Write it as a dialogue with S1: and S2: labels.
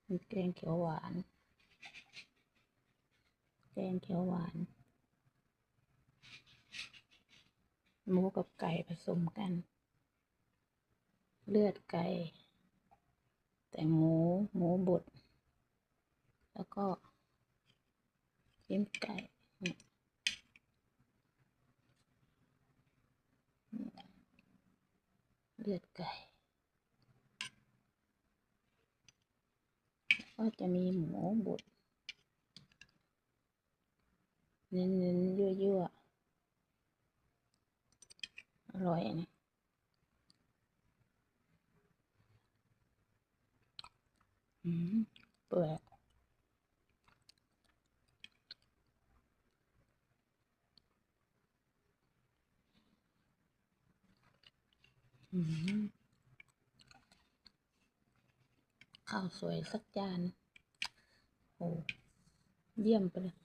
S1: มีแกงเขียวหวานหมูกับไก่ผสมกันเลือดไก่แต่หมูบดแล้วก็ลิ้นไก่เลือดไก่ก็จะมีหมูบดเน้นๆยั่วๆอร่อยนะเปื่อยข้าวสวยสักจานโอ้เยี่ยมไปเลย